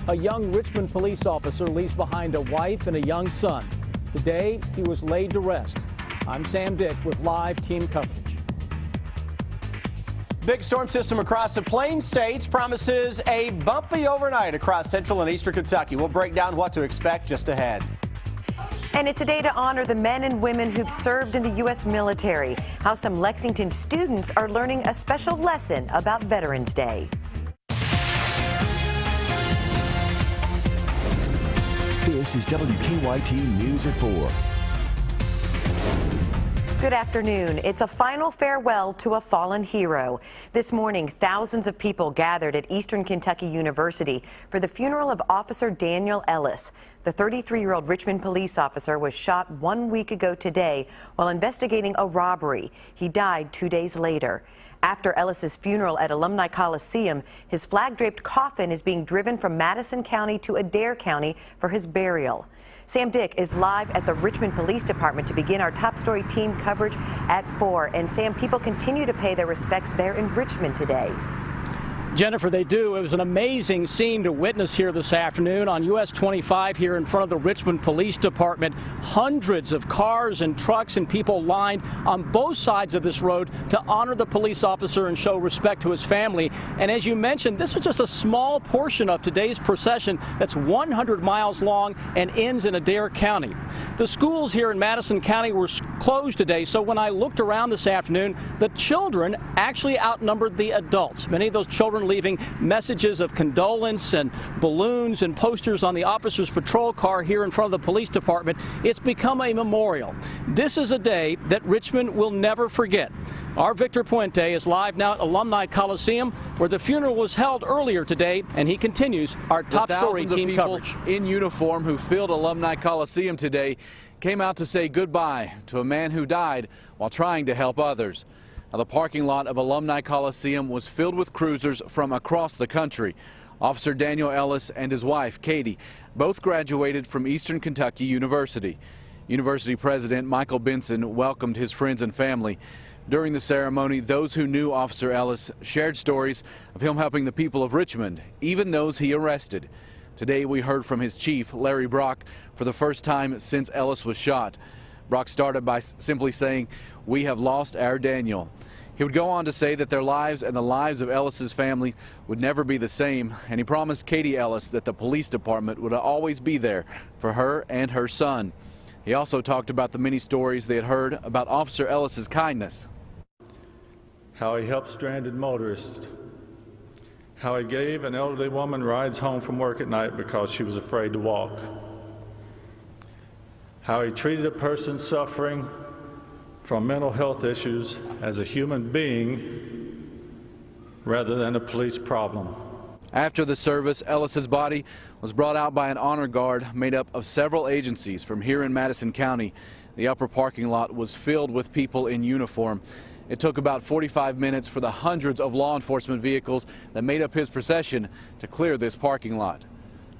A young Richmond police officer leaves behind a wife and a young son. Today, he was laid to rest. I'm Sam Dick with live team coverage. Big storm system across the Plain States promises a bumpy overnight across central and eastern Kentucky. We'll break down what to expect just ahead. And it's a day to honor the men and women who've served in the U.S. military. How some Lexington students are learning a special lesson about Veterans Day. This is WKYT News at 4. Good afternoon. It's a final farewell to a fallen hero. This morning, thousands of people gathered at Eastern Kentucky University for the funeral of Officer Daniel Ellis. The 33-year-old Richmond police officer was shot 1 week ago today while investigating a robbery. He died 2 days later. After Ellis's funeral at Alumni Coliseum, his flag-draped coffin is being driven from Madison County to Adair County for his burial. Sam Dick is live at the Richmond Police Department to begin our top story team coverage at 4. And Sam, people continue to pay their respects there in Richmond today. Jennifer, they do. It was an amazing scene to witness here this afternoon on US 25 here in front of the Richmond Police Department. Hundreds of cars and trucks and people lined on both sides of this road to honor the police officer and show respect to his family. And as you mentioned, this was just a small portion of today's procession that's 100 miles long and ends in Adair County. The schools here in Madison County were closed today, so when I looked around this afternoon, the children actually outnumbered the adults. Many of those children leaving messages of condolence and balloons and posters on the officer's patrol car here in front of the police department. It's become a memorial. This is a day that Richmond will never forget. Our Victor Puente is live now at Alumni Coliseum, where the funeral was held earlier today, and he continues our top story team coverage. In uniform who filled Alumni Coliseum today came out to say goodbye to a man who died while trying to help others. Now, the parking lot of Alumni Coliseum was filled with cruisers from across the country. Officer Daniel Ellis and his wife, Katie, both graduated from Eastern Kentucky University. University President Michael Benson welcomed his friends and family. During the ceremony, those who knew Officer Ellis shared stories of him helping the people of Richmond, even those he arrested. Today, we heard from his chief, Larry Brock, for the first time since Ellis was shot. Brock started by simply saying, "We have lost our Daniel." He would go on to say that their lives and the lives of Ellis's family would never be the same, and he promised Katie Ellis that the police department would always be there for her and her son. He also talked about the many stories they had heard about Officer Ellis's kindness. How he helped stranded motorists. How he gave an elderly woman rides home from work at night because she was afraid to walk. How he treated a person suffering from mental health issues as a human being rather than a police problem. After the service, Ellis's body was brought out by an honor guard made up of several agencies from here in Madison County. The upper parking lot was filled with people in uniform. It took about 45 minutes for the hundreds of law enforcement vehicles that made up his procession to clear this parking lot.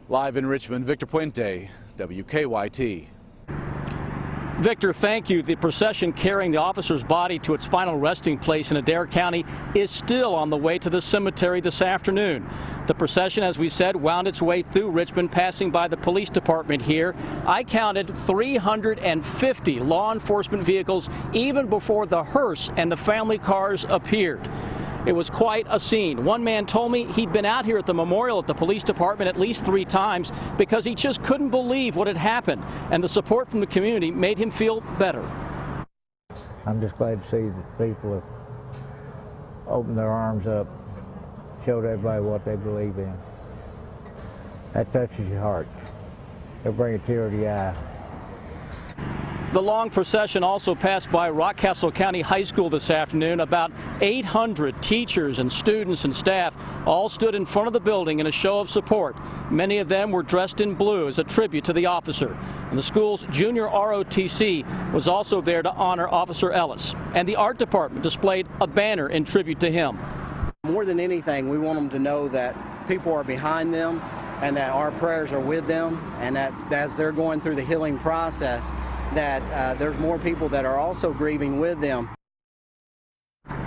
Live in Richmond, Victor Puente, WKYT. Victor, thank you. The procession carrying the officer's body to its final resting place in Adair County is still on the way to the cemetery this afternoon. The procession, as we said, wound its way through Richmond, passing by the police department here. I counted 350 law enforcement vehicles even before the hearse and the family cars appeared. It was quite a scene. One man told me he'd been out here at the memorial at the police department at least 3 times because he just couldn't believe what had happened, and the support from the community made him feel better. I'm just glad to see that people have opened their arms up, showed everybody what they believe in. That touches your heart. It'll bring a tear to your eye. The long procession also passed by Rockcastle County High School this afternoon. About 800 teachers and students and staff all stood in front of the building in a show of support. Many of them were dressed in blue as a tribute to the officer. And the school's junior ROTC was also there to honor Officer Ellis. And the art department displayed a banner in tribute to him. More than anything, we want them to know that people are behind them and that our prayers are with them, and that as they're going through the healing process, that there's more people that are also grieving with them.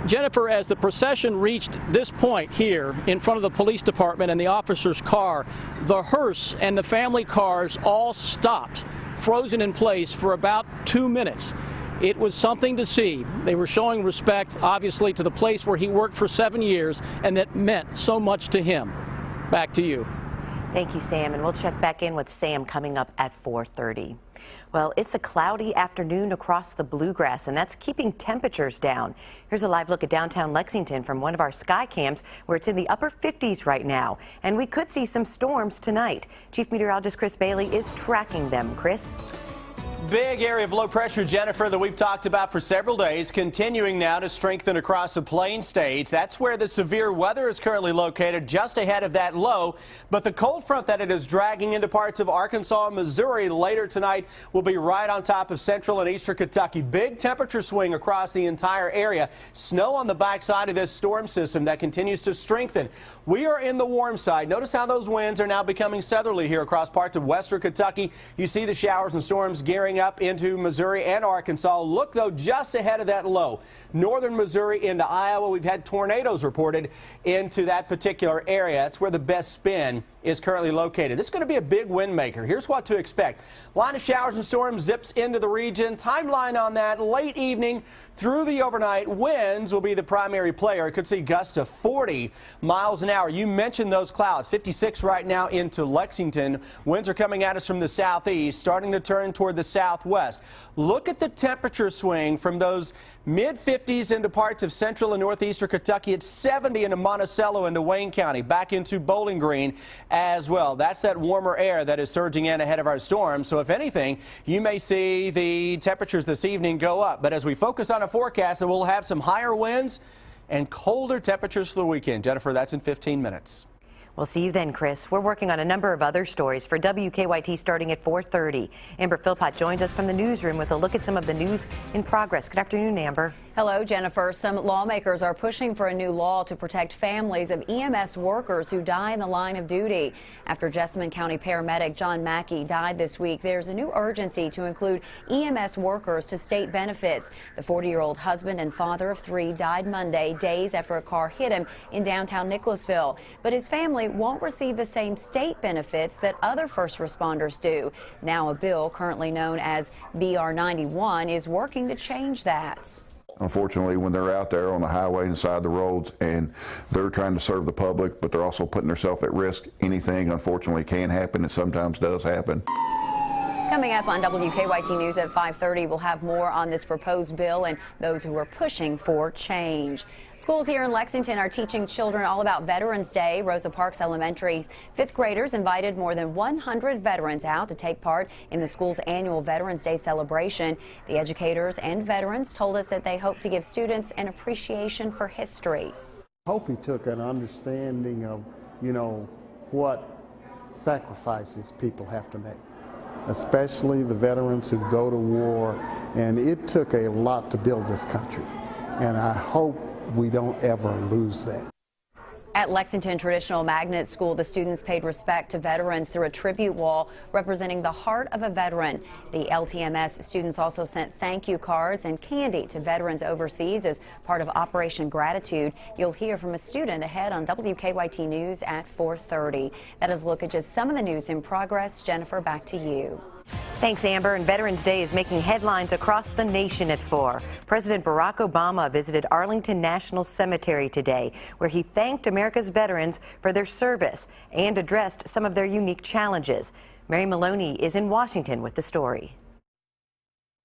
Jennifer, as the procession reached this point here in front of the police department and the officer's car, the hearse and the family cars all stopped, frozen in place for about 2 minutes. It was something to see. They were showing respect, obviously, to the place where he worked for 7 years and that meant so much to him. Back to you. Thank you, Sam, and we'll check back in with Sam coming up at 4:30. Well, it's a cloudy afternoon across the Bluegrass, and that's keeping temperatures down. Here's a live look at downtown Lexington from one of our sky cams, where it's in the upper 50s right now, and we could see some storms tonight. Chief Meteorologist Chris Bailey is tracking them. Chris? Big area of low pressure, Jennifer, that we've talked about for several days, continuing now to strengthen across the Plain States. That's where the severe weather is currently located, just ahead of that low. But the cold front that it is dragging into parts of Arkansas and Missouri later tonight will be right on top of central and eastern Kentucky. Big temperature swing across the entire area. Snow on the backside of this storm system that continues to strengthen. We are in the warm side. Notice how those winds are now becoming southerly here across parts of western Kentucky. You see the showers and storms gearing up into Missouri and Arkansas. Look, though, just ahead of that low. Northern Missouri into Iowa, we've had tornadoes reported into that particular area. That's where the best spin is currently located. This is going to be a big wind maker. Here's what to expect. Line of showers and storms zips into the region. Timeline on that, late evening through the overnight. Winds will be the primary player. It could see gusts to 40 miles an hour. You mentioned those clouds. 56 right now into Lexington. Winds are coming at us from the southeast, starting to turn toward the southwest. Look at the temperature swing from those mid-50s into parts of central and northeastern Kentucky. It's 70 into Monticello into Wayne County, back into Bowling Green as well. That's that warmer air that is surging in ahead of our storm. So if anything, you may see the temperatures this evening go up. But as we focus on a forecast, we'll have some higher winds and colder temperatures for the weekend. Jennifer, that's in 15 minutes. We'll see you then, Chris. We're working on a number of other stories for WKYT starting at 4:30. Amber Philpott joins us from the newsroom with a look at some of the news in progress. Good afternoon, Amber. Hello, Jennifer. Some lawmakers are pushing for a new law to protect families of EMS workers who die in the line of duty. After Jessamine County paramedic John Mackey died this week, there's a new urgency to include EMS workers to state benefits. The 40-year-old husband and father of 3 died Monday, days after a car hit him in downtown Nicholasville. But his family won't receive the same state benefits that other first responders do. Now a bill currently known as BR 91 is working to change that. Unfortunately, when they're out there on the highway and side the roads and they're trying to serve the public, but they're also putting themselves at risk, anything unfortunately can happen and sometimes does happen. Coming up on WKYT News at 5:30, we'll have more on this proposed bill and those who are pushing for change. Schools here in Lexington are teaching children all about Veterans Day. Rosa Parks Elementary's 5th graders invited more than 100 veterans out to take part in the school's annual Veterans Day celebration. The educators and veterans told us that they hope to give students an appreciation for history. I hope he took an understanding of, what sacrifices people have to make, especially the veterans who go to war, and it took a lot to build this country, and I hope we don't ever lose that. At Lexington Traditional Magnet School, the students paid respect to veterans through a tribute wall representing the heart of a veteran. The LTMS students also sent thank you cards and candy to veterans overseas as part of Operation Gratitude. You'll hear from a student ahead on WKYT News at 4:30. That is a look at just some of the news in progress. Jennifer, back to you. Thanks, Amber. And Veterans Day is making headlines across the nation at 4. President Barack Obama visited Arlington National Cemetery today, where he thanked America's veterans for their service and addressed some of their unique challenges. Mary Maloney is in Washington with the story.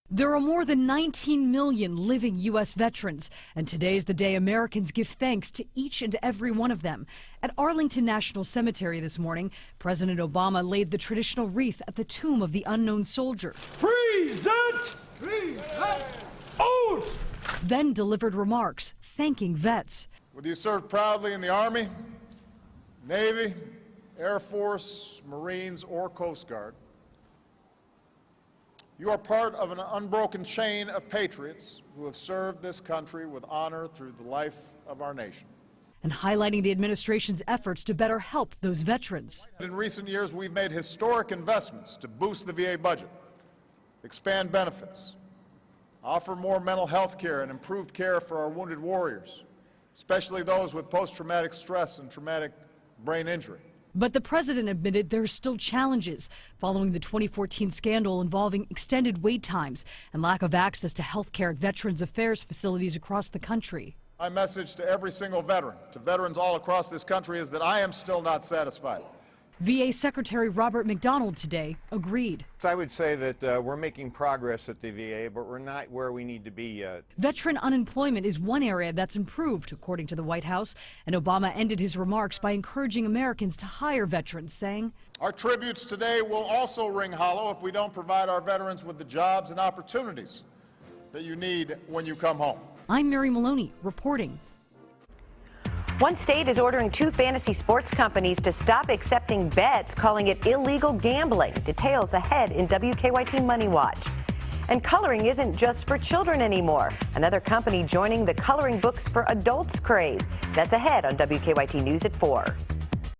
There are more than 19 million living U.S. veterans, and today is the day Americans give thanks to each and every one of them. At Arlington National Cemetery this morning, President Obama laid the traditional wreath at the tomb of the unknown soldier. Present oath! Then delivered remarks thanking vets. Whether you served proudly in the Army, Navy, Air Force, Marines, or Coast Guard, you are part of an unbroken chain of patriots who have served this country with honor through the life of our nation. And highlighting the administration's efforts to better help those veterans. In recent years, we've made historic investments to boost the VA budget, expand benefits, offer more mental health care and improved care for our wounded warriors, especially those with post-traumatic stress and traumatic brain injury. But the president admitted there are still challenges following the 2014 scandal involving extended wait times and lack of access to health care at Veterans Affairs facilities across the country. My message to every single veteran, to veterans all across this country, is that I am still not satisfied. VA Secretary Robert McDonald today agreed. I would say that we're making progress at the VA, but we're not where we need to be yet. Veteran unemployment is one area that's improved, according to the White House. And Obama ended his remarks by encouraging Americans to hire veterans, saying, "Our tributes today will also ring hollow if we don't provide our veterans with the jobs and opportunities that you need when you come home." I'm Mary Maloney reporting. One state is ordering 2 fantasy sports companies to stop accepting bets, calling it illegal gambling. Details ahead in WKYT Money Watch. And coloring isn't just for children anymore. Another company joining the coloring books for adults craze. That's ahead on WKYT News at 4.